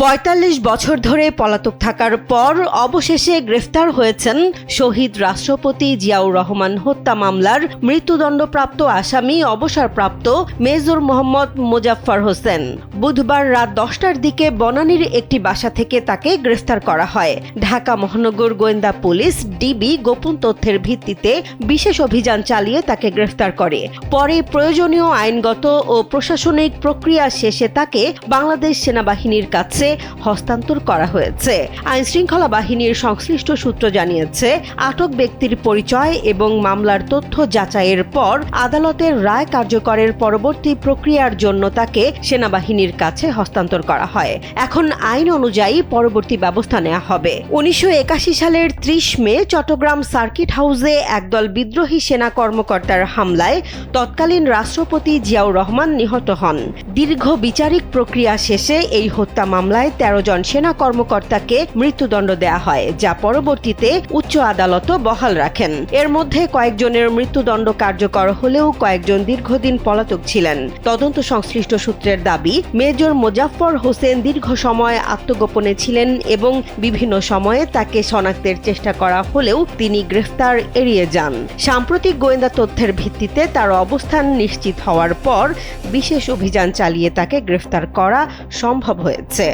৪৫ বছর ধরে পলাতক থাকার পর অবশেষে গ্রেফতার হয়েছেন শহীদ রাষ্ট্রপতি জিয়াউর রহমান হত্যা মামলার মৃত্যুদণ্ডপ্রাপ্ত আসামি অবসরপ্রাপ্ত মেজর মোহাম্মদ মোজাফফর হোসেন। বুধবার রাত ১০টার দিকে বনানীর একটি বাসা থেকে তাকে গ্রেফতার করা হয়। ঢাকা মহানগর গোয়েন্দা পুলিশ ডিবি গোপন তথ্যের ভিত্তিতে বিশেষ অভিযান চালিয়ে তাকে গ্রেফতার করে। পরে প্রয়োজনীয় আইনগত ও প্রশাসনিক প্রক্রিয়া শেষে তাকে বাংলাদেশ সেনাবাহিনীর কাছে হস্তান্তর করা হয়েছে। আইনশৃঙ্খলা বাহিনীর সংশ্লিষ্ট সূত্র জানিয়েছে, আটক ব্যক্তির পরিচয় এবং মামলার তথ্য যাচাইয়ের পর আদালতের রায় কার্যকরের পরবর্তী প্রক্রিয়ার জন্য তাকে সেনাবাহিনীর কাছে হস্তান্তর করা হয়। এখন আইন অনুযায়ী পরবর্তী ব্যবস্থা নেওয়া হবে। ১৯৮১ সালের ৩০ মে চট্টগ্রাম সার্কিট হাউসে একদল বিদ্রোহী সেনা কর্মকর্তার হামলায় তৎকালীন রাষ্ট্রপতি জিয়াউর রহমান নিহত হন। দীর্ঘ বিচারিক প্রক্রিয়া শেষে এই হত্যা মামলায় ১৩ জন সেনা কর্মকর্তাকে মৃত্যুদণ্ড দেয়া হয়, যা পরবর্তীতে উচ্চ আদালতও বহাল রাখেন। এর মধ্যে কয়েকজনের মৃত্যুদণ্ড কার্যকর হলেও কয়েকজন দীর্ঘদিন পলাতক ছিলেন। তদন্ত সংশ্লিষ্ট সূত্রের দাবি, মেজর মোজাফফর হোসেন দীর্ঘ সময় আত্মগোপনে ছিলেন এবং বিভিন্ন সময়ে তাকে শনাক্তের চেষ্টা করা হলেও তিনি গ্রেফতার এড়িয়ে যান। সাম্প্রতিক গোয়েন্দা তথ্যের ভিত্তিতে তার অবস্থান নিশ্চিত হওয়ার পর বিশেষ অভিযান চালিয়ে তাকে গ্রেফতার করা সম্ভব হয়েছে।